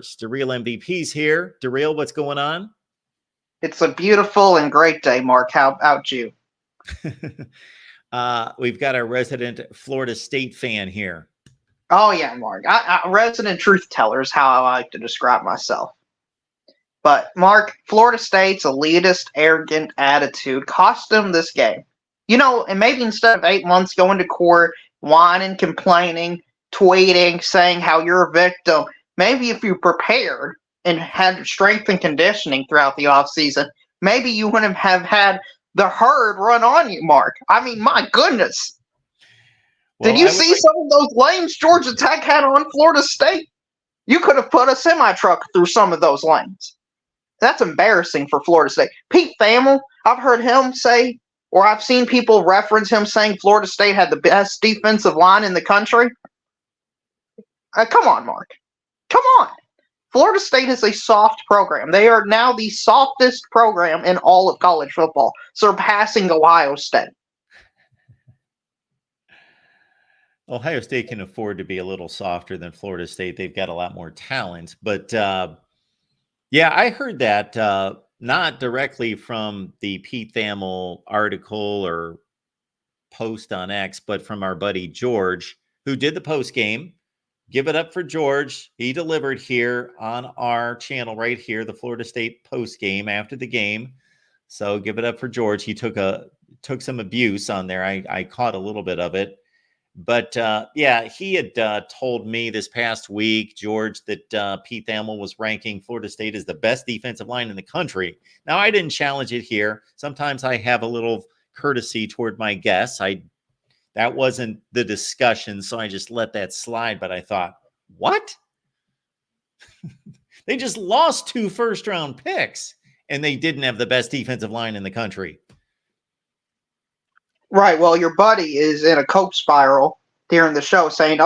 DeReal MVP's here. DeReal, what's going on? It's a beautiful and great day, Mark. How about you? We've got our resident Florida State fan here. Oh, yeah, Mark. Resident truth teller is how I like to describe myself. But, Mark, Florida State's elitist, arrogant attitude cost them this game. And maybe instead of 8 months going to court, whining, complaining, tweeting, saying how you're a victim, maybe if you prepared and had strength and conditioning throughout the offseason, maybe you wouldn't have had the herd run on you, Mark. I mean, my goodness. Well, did you see some of those lanes Georgia Tech had on Florida State? You could have put a semi-truck through some of those lanes. That's embarrassing for Florida State. Pete Thamel, I've heard him say, or I've seen people reference him saying Florida State had the best defensive line in the country. Come on, Mark. Come on. Florida State is a soft program. They are now the softest program in all of college football, surpassing Ohio State. Ohio State can afford to be a little softer than Florida State. They've got a lot more talent. But, yeah, I heard that not directly from the Pete Thamel article or post on X, but from our buddy George, who did the post game. Give it up for George. He delivered here on our channel right here, the Florida State post game after the game. So give it up for George. He took some abuse on there. I caught a little bit of it. But, yeah, he had told me this past week, George, that Pete Thamel was ranking Florida State as the best defensive line in the country. Now, I didn't challenge it here. Sometimes I have a little courtesy toward my guests. That wasn't the discussion, so I just let that slide. But I thought, what? They just lost 2 first-round picks, and they didn't have the best defensive line in the country. Right. Well, your buddy is in a coke spiral during the show saying,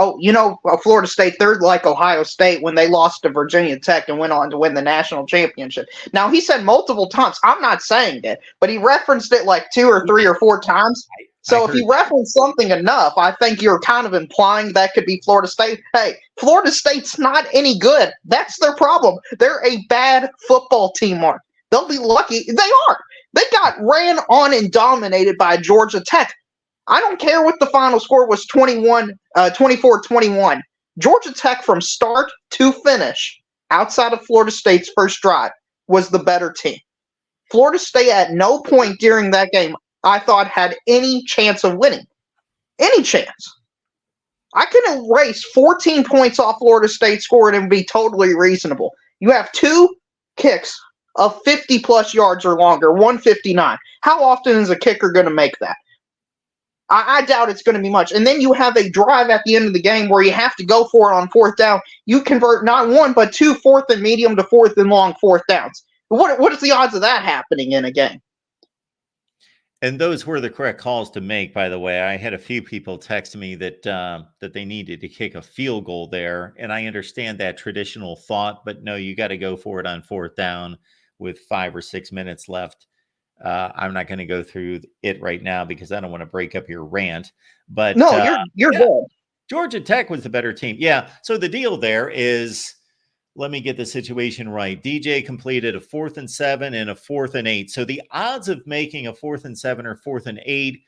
Florida State, they're like Ohio State when they lost to Virginia Tech and went on to win the national championship. Now, he said multiple times, I'm not saying it, but he referenced it like 2 or 3 or 4 times. So if you reference something enough, I think you're kind of implying that could be Florida State. Hey, Florida State's not any good. That's their problem. They're a bad football team, Mark. They'll be lucky. They are. They got ran on and dominated by Georgia Tech. I don't care what the final score was, 24-21. Georgia Tech from start to finish, outside of Florida State's first drive, was the better team. Florida State at no point during that game I thought had any chance of winning. Any chance. I can erase 14 points off Florida State score and it would be totally reasonable. You have 2 kicks of 50-plus yards or longer, 159. How often is a kicker going to make that? I doubt it's going to be much. And then you have a drive at the end of the game where you have to go for it on 4th down. You convert not 1, but 2 4th and medium to 4th and long 4th downs. What is the odds of that happening in a game? And those were the correct calls to make, by the way. I had a few people text me that they needed to kick a field goal there. And I understand that traditional thought, but no, you got to go for it on 4th down with 5 or 6 minutes left. I'm not going to go through it right now because I don't want to break up your rant. But no, you're good. Georgia Tech was the better team. Yeah. So the deal there is, let me get the situation right. DJ completed a 4th and 7 and a 4th and 8. So the odds of making a 4th and 7 or 4th and 8,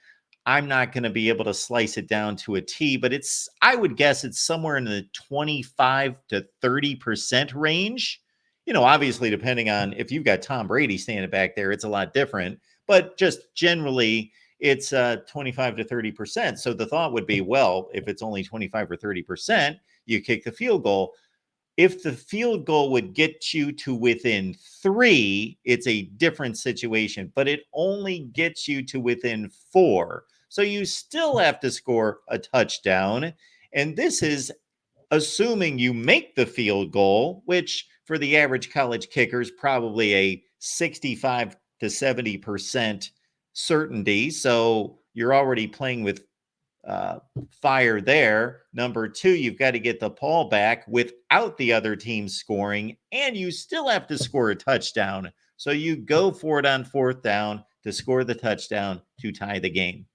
I'm not going to be able to slice it down to a T, but I would guess it's somewhere in the 25 to 30% range. Obviously, depending on if you've got Tom Brady standing back there, it's a lot different. But just generally, it's 25 to 30%. So the thought would be, well, if it's only 25 or 30%, you kick the field goal. If the field goal would get you to within 3, it's a different situation, but it only gets you to within 4. So you still have to score a touchdown. And this is assuming you make the field goal, which for the average college kicker is probably a 65 to 70% certainty. So you're already playing with fire there. Number 2, you've got to get the ball back without the other team scoring, and you still have to score a touchdown. So you go for it on 4th down to score the touchdown to tie the game.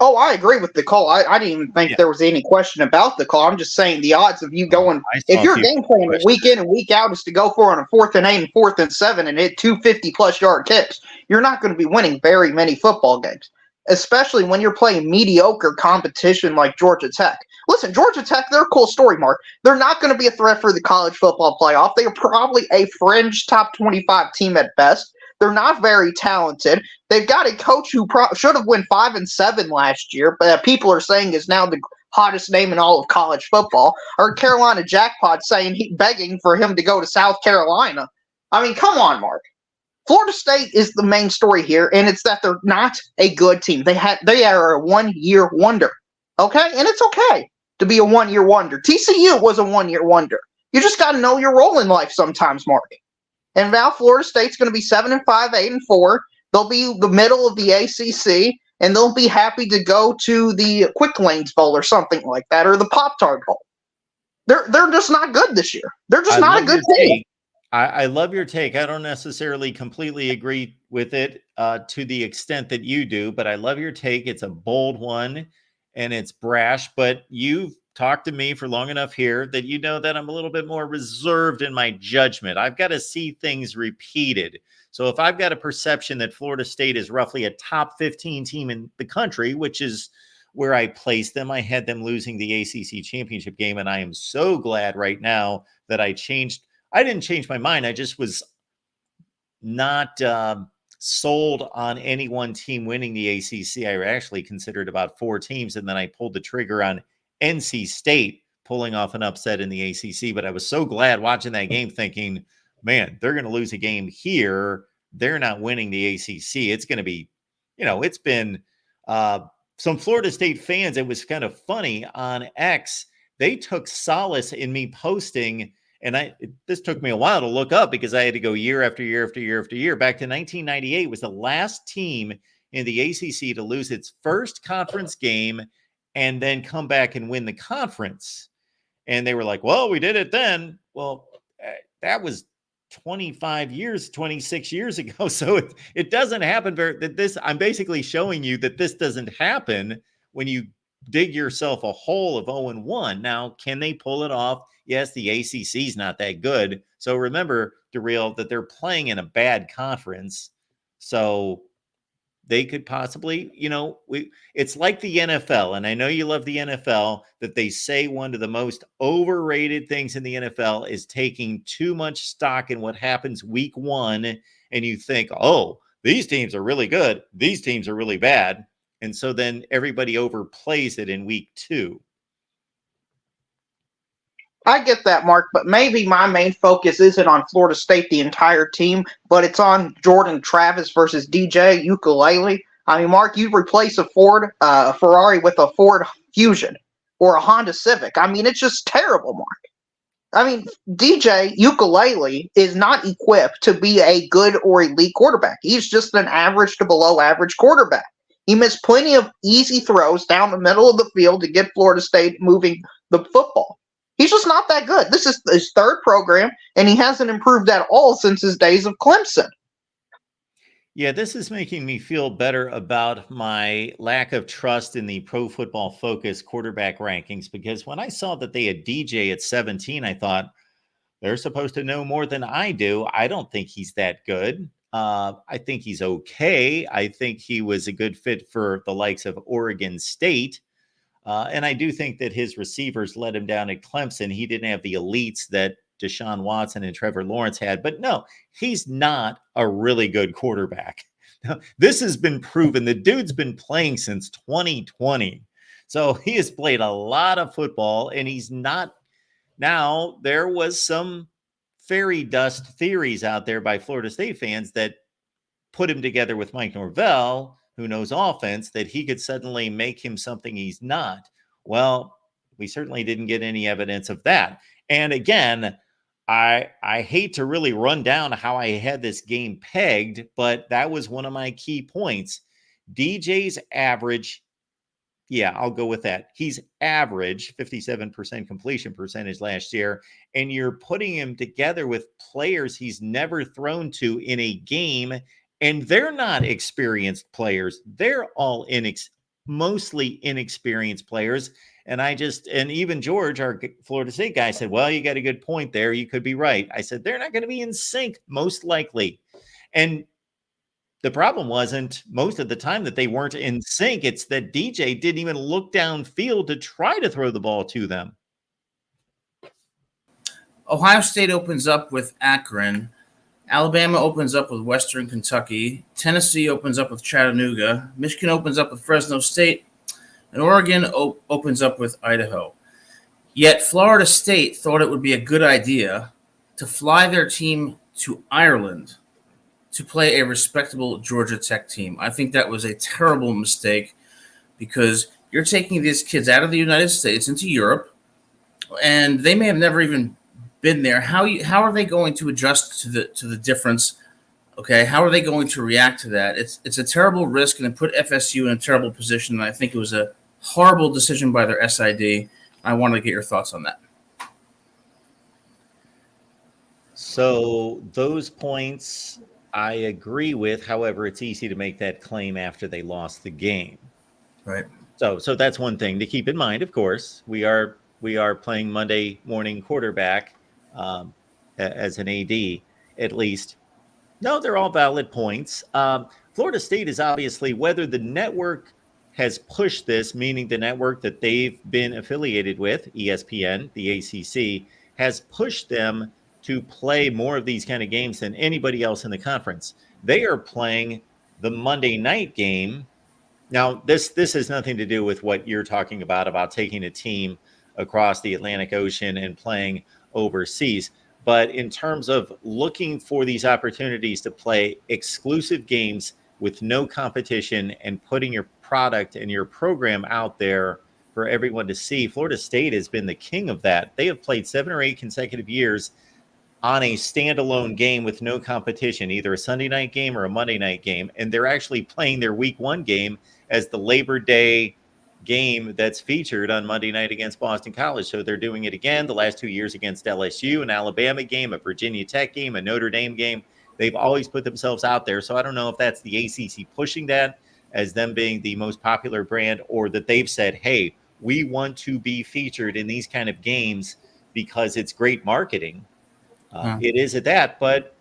Oh, I agree with the call. I didn't even think Yeah. there was any question about the call. I'm just saying the odds of you going, I if saw a your few game people plan question week in and week out is to go for on a 4th and 8 and 4th and 7 and hit 250+ yard kicks, you're not going to be winning very many football games, especially when you're playing mediocre competition like Georgia Tech. Listen, Georgia Tech, they're a cool story, Mark. They're not going to be a threat for the college football playoff. They are probably a fringe top 25 team at best. They're not very talented. They've got a coach who should have won 5-7 last year, but people are saying is now the hottest name in all of college football. Or Carolina Jackpot saying begging for him to go to South Carolina. I mean, come on, Mark. Florida State is the main story here, and it's that they're not a good team. They are a 1-year wonder. Okay, and it's okay to be a 1-year wonder. TCU was a 1-year wonder. You just got to know your role in life sometimes, Mark. And now Florida State's going to be 7-5, 8-4. They'll be the middle of the ACC, and they'll be happy to go to the Quick Lanes Bowl or something like that, or the Pop Tart Bowl. They're just not good this year. They're just I not a love good your team. take. I love your take. I don't necessarily completely agree with it to the extent that you do, but I love your take. It's a bold one and it's brash, but you've talked to me for long enough here that you know that I'm a little bit more reserved in my judgment. I've got to see things repeated. So if I've got a perception that Florida State is roughly a top 15 team in the country, which is where I placed them, I had them losing the ACC championship game, and I am so glad right now that I didn't change my mind. I just was not sold on any one team winning the ACC. I actually considered about 4 teams, and then I pulled the trigger on NC State pulling off an upset in the ACC. But I was so glad watching that game thinking, man, they're going to lose a game here. They're not winning the ACC. It's going to be, it's been some Florida State fans. It was kind of funny on X. They took solace in me posting, and this took me a while to look up because I had to go year after year after year after year. Back to 1998 was the last team in the ACC to lose its first conference game and then come back and win the conference. And they were like, well, we did it then. Well, that was 26 years ago. So it doesn't happen I'm basically showing you that this doesn't happen when you dig yourself a hole of 0-1. Now, can they pull it off? Yes, the ACC is not that good. So remember, Darrell, that they're playing in a bad conference. So they could possibly, it's like the NFL. And I know you love the NFL, that they say one of the most overrated things in the NFL is taking too much stock in what happens week 1. And you think, oh, these teams are really good. These teams are really bad. And so then everybody overplays it in week 2. I get that, Mark, but maybe my main focus isn't on Florida State, the entire team, but it's on Jordan Travis versus DJ Ukulele. I mean, Mark, you replace a Ferrari with a Ford Fusion or a Honda Civic. I mean, it's just terrible, Mark. I mean, DJ Ukulele is not equipped to be a good or elite quarterback. He's just an average to below average quarterback. He missed plenty of easy throws down the middle of the field to get Florida State moving the football. He's just not that good. This is his 3rd program, and he hasn't improved at all since his days of Clemson. Yeah, this is making me feel better about my lack of trust in the Pro Football Focus quarterback rankings, because when I saw that they had DJ at 17, I thought they're supposed to know more than I do. I don't think he's that good. I think he's okay. I think he was a good fit for the likes of Oregon State. And I do think that his receivers let him down at Clemson. He didn't have the elites that Deshaun Watson and Trevor Lawrence had. But no, he's not a really good quarterback. This has been proven. The dude's been playing since 2020. So he has played a lot of football, and he's not. Now, there was some fairy dust theories out there by Florida State fans that put him together with Mike Norvell, who knows offense, that he could suddenly make him something he's not. Well, we certainly didn't get any evidence of that. And again, I hate to really run down how I had this game pegged, but that was one of my key points. DJ's average, yeah, I'll go with that. He's average 57% completion percentage last year, and you're putting him together with players he's never thrown to in a game, and they're not experienced players. They're all mostly inexperienced players. And even George, our Florida State guy, said, well, you got a good point there. You could be right. I said, they're not going to be in sync, most likely. And the problem wasn't most of the time that they weren't in sync. It's that DJ didn't even look downfield to try to throw the ball to them. Ohio State opens up with Akron. Alabama opens up with Western Kentucky. Tennessee opens up with Chattanooga. Michigan opens up with Fresno State. And Oregon opens up with Idaho. Yet Florida State thought it would be a good idea to fly their team to Ireland to play a respectable Georgia Tech team. I think that was a terrible mistake because you're taking these kids out of the United States into Europe, and they may have never even been there. How are they going to adjust to the difference? Okay, how are they going to react to that? It's a terrible risk, and it put FSU in a terrible position. And I think it was a horrible decision by their SID. I wanted to get your thoughts on that. So those points I agree with. However, it's easy to make that claim after they lost the game. Right. So that's one thing to keep in mind. Of course, we are playing Monday morning quarterback as an AD, at least. No, they're all valid points. Florida State is obviously, whether the network has pushed this, meaning the network that they've been affiliated with, ESPN, the ACC, has pushed them to play more of these kind of games than anybody else in the conference. They are playing the Monday night game. Now, this has nothing to do with what you're talking about taking a team across the Atlantic Ocean and playing overseas. But in terms of looking for these opportunities to play exclusive games with no competition and putting your product and your program out there for everyone to see, Florida State has been the king of that. They have played 7 or 8 consecutive years on a standalone game with no competition, either a Sunday night game or a Monday night game. And they're actually playing their week 1 game as the Labor Day game that's featured on Monday night against Boston College. So they're doing it again the last 2 years against LSU, an Alabama game, a Virginia Tech game, a Notre Dame game. They've always put themselves out there. So I don't know if that's the ACC pushing that as them being the most popular brand, or that they've said, hey, we want to be featured in these kind of games because it's great marketing. It is at that, but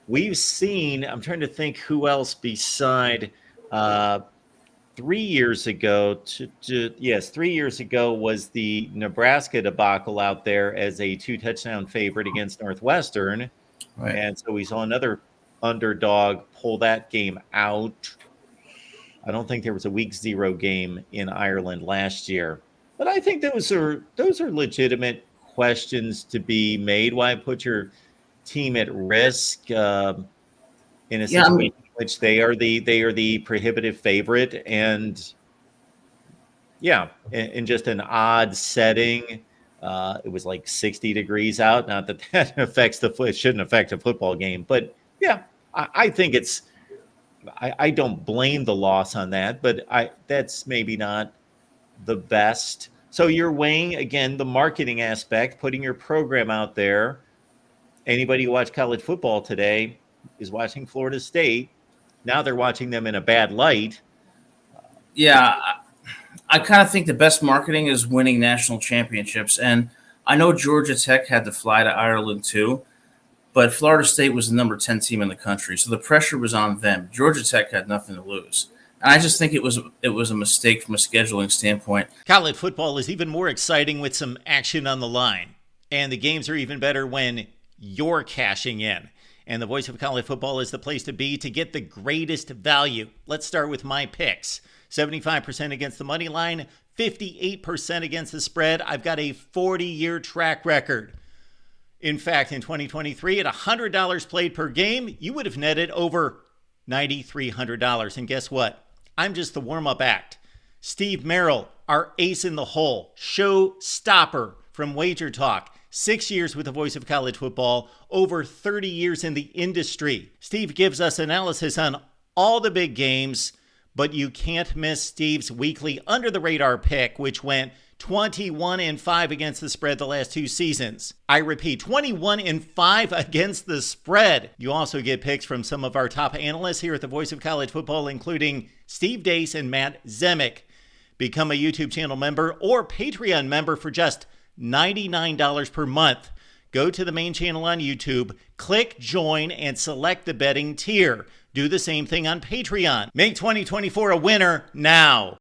we've seen, I'm trying to think who else beside 3 years ago, 3 years ago was the Nebraska debacle out there as a 2-touchdown favorite against Northwestern. Right. And so we saw another underdog pull that game out. I don't think there was a week 0 game in Ireland last year, but I think those are legitimate questions to be made. Why put your team at risk in a situation in which they are the prohibitive favorite, and in just an odd setting. It was like 60 degrees out. Not that affects it shouldn't affect a football game, but I think it's. I don't blame the loss on that, but that's maybe not the best. So you're weighing, again, the marketing aspect, putting your program out there. Anybody who watched college football today is watching Florida State. Now they're watching them in a bad light. Yeah, I kind of think the best marketing is winning national championships. And I know Georgia Tech had to fly to Ireland too, but Florida State was the number 10 team in the country. So the pressure was on them. Georgia Tech had nothing to lose. I just think it was a mistake from a scheduling standpoint. College football is even more exciting with some action on the line. And the games are even better when you're cashing in. And the Voice of College Football is the place to be to get the greatest value. Let's start with my picks. 75% against the money line, 58% against the spread. I've got a 40-year track record. In fact, in 2023, at $100 played per game, you would have netted over $9,300. And guess what? I'm just the warm-up act. Steve Merrill, our ace in the hole, show stopper from Wager Talk. 6 years with the Voice of College Football, over 30 years in the industry. Steve gives us analysis on all the big games, but you can't miss Steve's weekly under-the-radar pick, which went 21-5 against the spread the last 2 seasons. I repeat, 21-5 against the spread. You also get picks from some of our top analysts here at the Voice of College Football, including Steve Dace and Matt Zemek. Become a YouTube channel member or Patreon member for just $99 per month. Go to the main channel on YouTube, click join, and select the betting tier. Do the same thing on Patreon. Make 2024 a winner now.